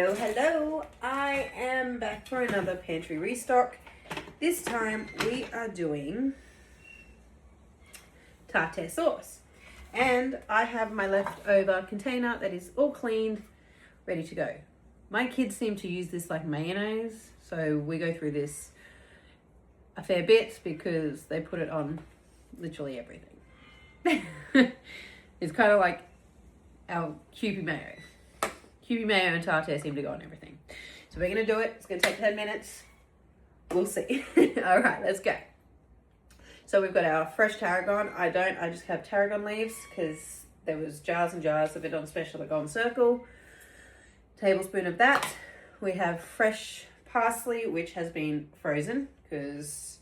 Hello, I am back for another pantry restock. This time we are doing tartare sauce, and I have my leftover container that is all cleaned, ready to go. My kids seem to use this like mayonnaise, so we go through this a fair bit because they put it on literally everything. It's kind of like our Kewpie mayo. Kewpie mayo and tartare seem to go on everything. So we're going to do it. It's going to take 10 minutes. We'll see. All right, let's go. So we've got our fresh tarragon. I just have tarragon leaves because there was jars and jars of it on special at Golden Circle. Tablespoon of that. We have fresh parsley, which has been frozen because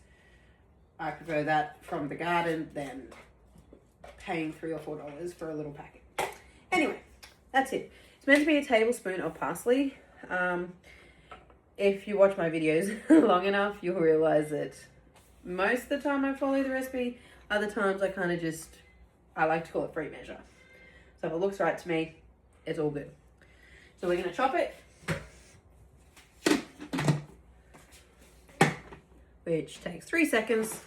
I prefer that from the garden than paying $3 or $4 for a little packet. Anyway, that's it. It's meant to be a tablespoon of parsley. If you watch my videos long enough, you'll realize that most of the time I follow the recipe. Other times I like to call it free measure. So if it looks right to me, it's all good. So we're going to chop it, which takes 3 seconds.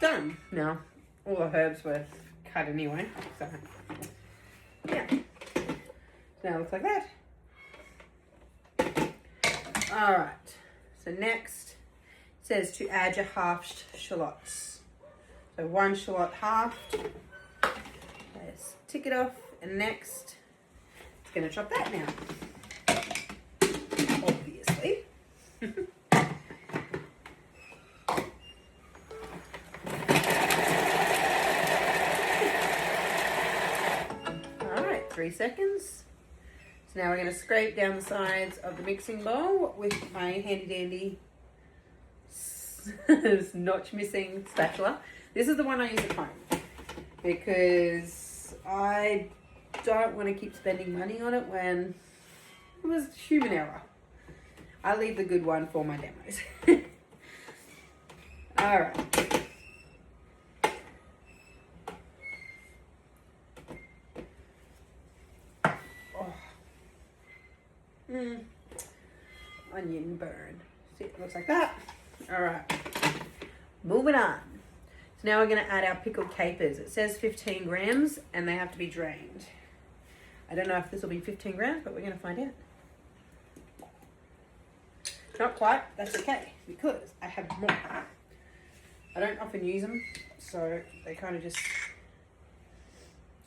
Done. Now, all the herbs were cut anyway, so yeah. So now it looks like that. All right. So next, it says to add your halved shallots. So 1 shallot halved. Let's tick it off, and next, it's going to chop that now. Obviously. All right, 3 seconds. So now we're going to scrape down the sides of the mixing bowl with my handy dandy notch missing spatula. This is the one I use at home because I don't want to keep spending money on it when it was human error. I leave the good one for my demos. All right. Onion burn. See, it looks like that. All right. Moving on. So now we're going to add our pickled capers. It says 15 grams and they have to be drained. I don't know if this will be 15 grams, but we're going to find out. Not quite. That's okay because I have more. I don't often use them, so they kind of just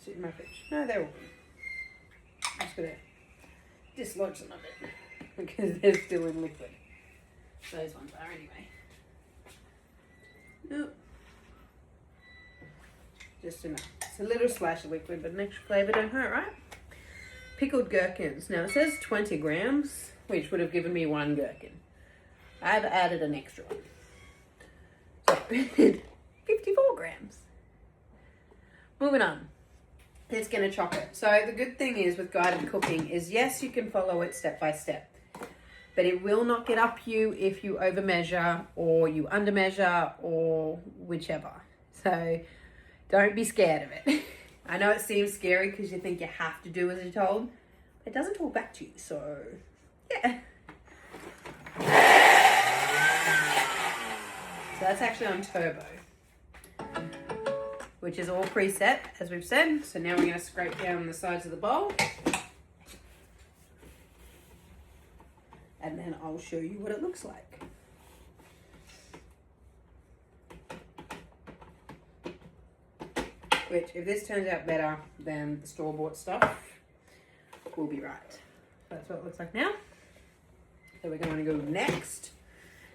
sit in my fridge. No, they're all good. I'm just going to dislodge them a bit because they're still in liquid. Those ones are anyway. Nope. Just enough. It's a little splash of liquid, but an extra flavour don't hurt, right? Pickled gherkins. Now it says 20 grams, which would have given me 1 gherkin. I've added an extra one. So 54 grams. Moving on. It's going to chop it. So the good thing is with guided cooking is yes, you can follow it step by step, but it will not get up you if you over measure or you under measure or whichever. So don't be scared of it. I know it seems scary because you think you have to do as you're told. It doesn't talk back to you, so yeah. So that's actually on turbo, which is all preset, as we've said. So now we're going to scrape down the sides of the bowl. And then I'll show you what it looks like. Which, if this turns out better than the store-bought stuff, will be right. That's what it looks like now. So we're going to go next,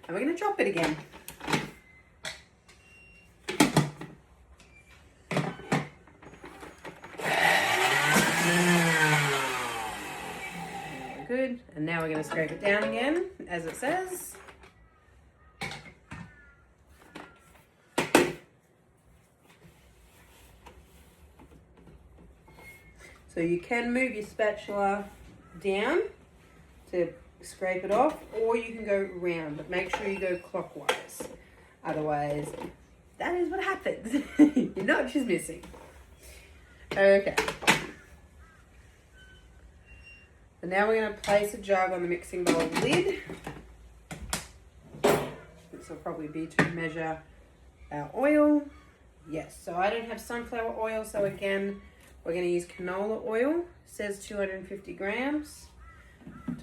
and we're going to chop it again. Good. And now we're going to scrape it down again, as it says. So you can move your spatula down to scrape it off, or you can go round, but make sure you go clockwise. Otherwise, that is what happens. Your notch is missing. Okay. So now we're going to place a jug on the mixing bowl lid. This will probably be to measure our oil. Yes, so I don't have sunflower oil, so again, we're going to use canola oil. It says 250 grams.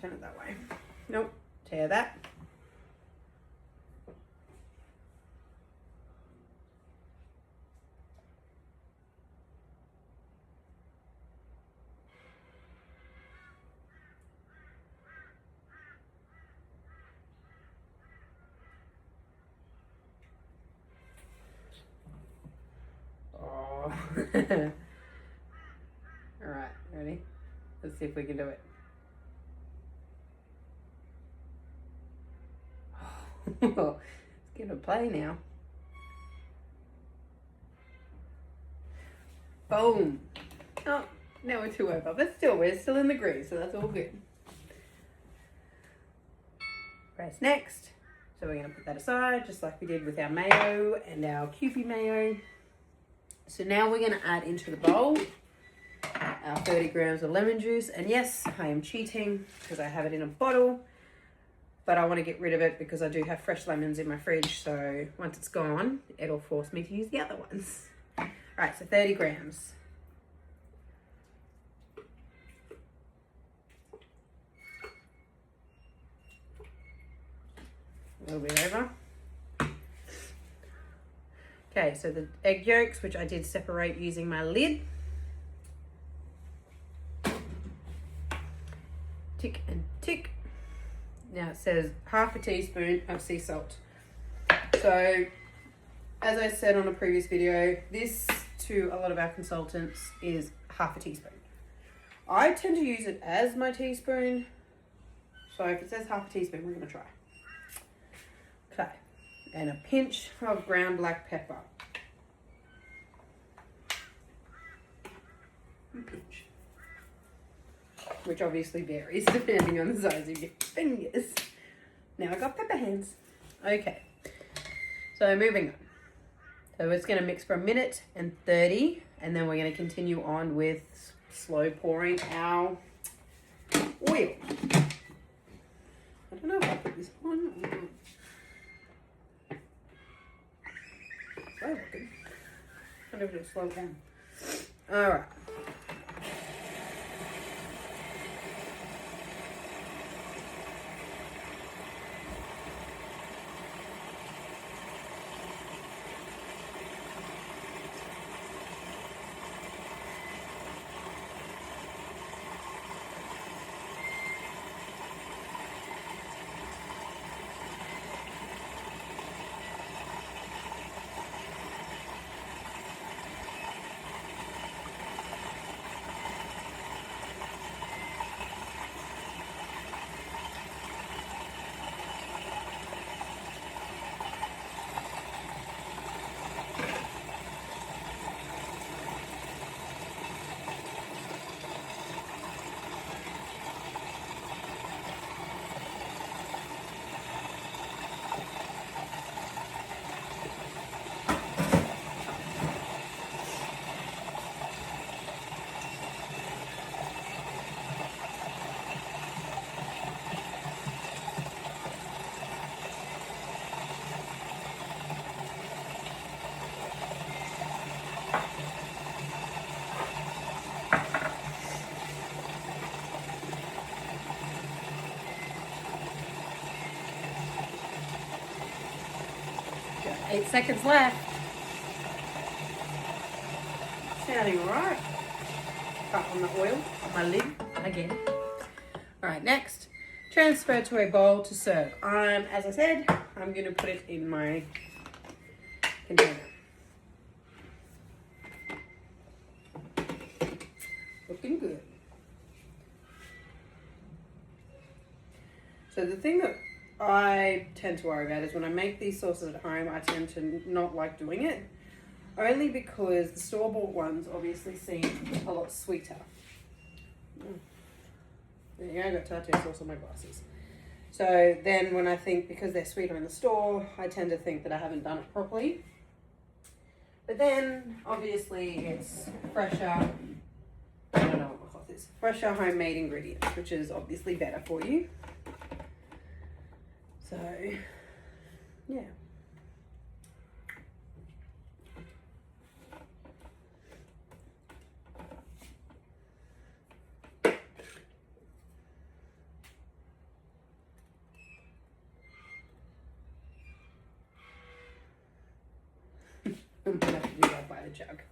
Turn it that way. Nope, tear that. Oh. All right, ready? Let's see if we can do it. Let's give it a play now. Boom. Oh, now we're 2 over, but still, we're still in the green, so that's all good. Press next. So we're going to put that aside, just like we did with our mayo and our Kewpie mayo. So now we're going to add into the bowl our 30 grams of lemon juice. And yes, I am cheating because I have it in a bottle, but I want to get rid of it because I do have fresh lemons in my fridge. So once it's gone, it'll force me to use the other ones. All right, so 30 grams. A little bit over. Okay, so the egg yolks, which I did separate using my lid. Tick and tick. Now it says half a teaspoon of sea salt. So, as I said on a previous video, this to a lot of our consultants is half a teaspoon. I tend to use it as my teaspoon. So if it says half a teaspoon, we're going to try. Okay, and a pinch of ground black pepper. A pinch. Which obviously varies depending on the size of your fingers. Now I got pepper hands. Okay, so moving on. So it's going to mix for 1:30, and then we're going to continue on with slow pouring our oil. I don't know if I put this on. Oh, good. I never do slow down. All right. Got 8 seconds left. Sounding alright. Cut on the oil on my lid again. Alright, next, transfer to a bowl to serve. As I said, I'm going to put it in my container. Looking good. So the thing that I tend to worry about is when I make these sauces at home, I tend to not like doing it. Only because the store-bought ones obviously seem a lot sweeter. There you go, I got tartare sauce on my glasses. So then when I think, because they're sweeter in the store, I tend to think that I haven't done it properly. But then, obviously, it's fresher is fresher homemade ingredients, which is obviously better for you. So, yeah. I'm gonna have to do that by the jug.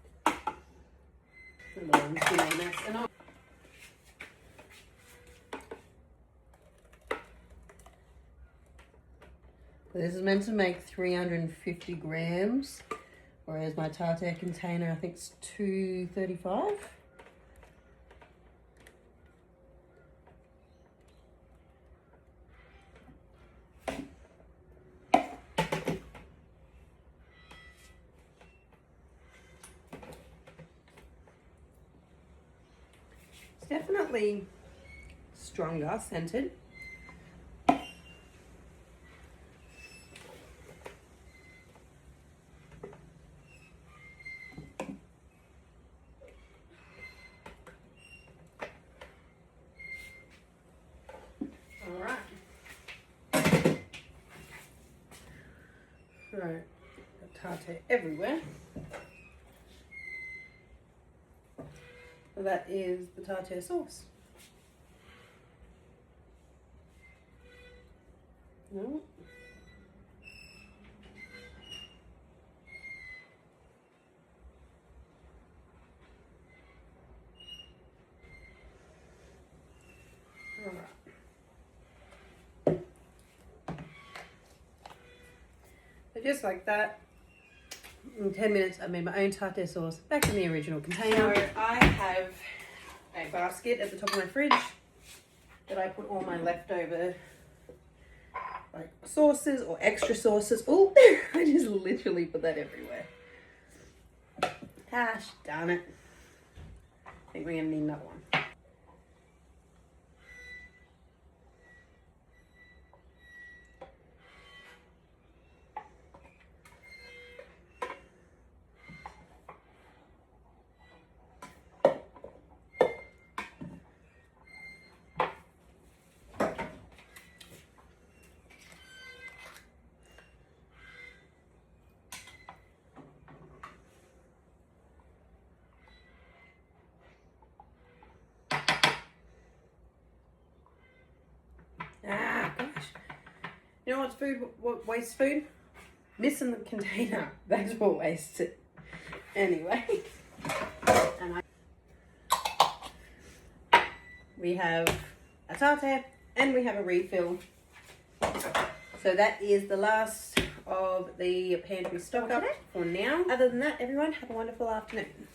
This is meant to make 350 grams, whereas my tartare container I think it's 235. It's definitely stronger scented. Right, tartare everywhere. So that is the tartare sauce. No. All right. So just like that, in 10 minutes I made my own tartare sauce back in the original container. So I have a basket at the top of my fridge that I put all my leftover like sauces or extra sauces. Oh, I just literally put that everywhere. Gosh darn it. I think we're gonna need another one. Ah, gosh. You know what's food? What wastes food? Missing the container. That's what wastes it. Anyway. And we have a tartare and we have a refill. So that is the last of the pantry stock up for now. Other than that, everyone, have a wonderful afternoon.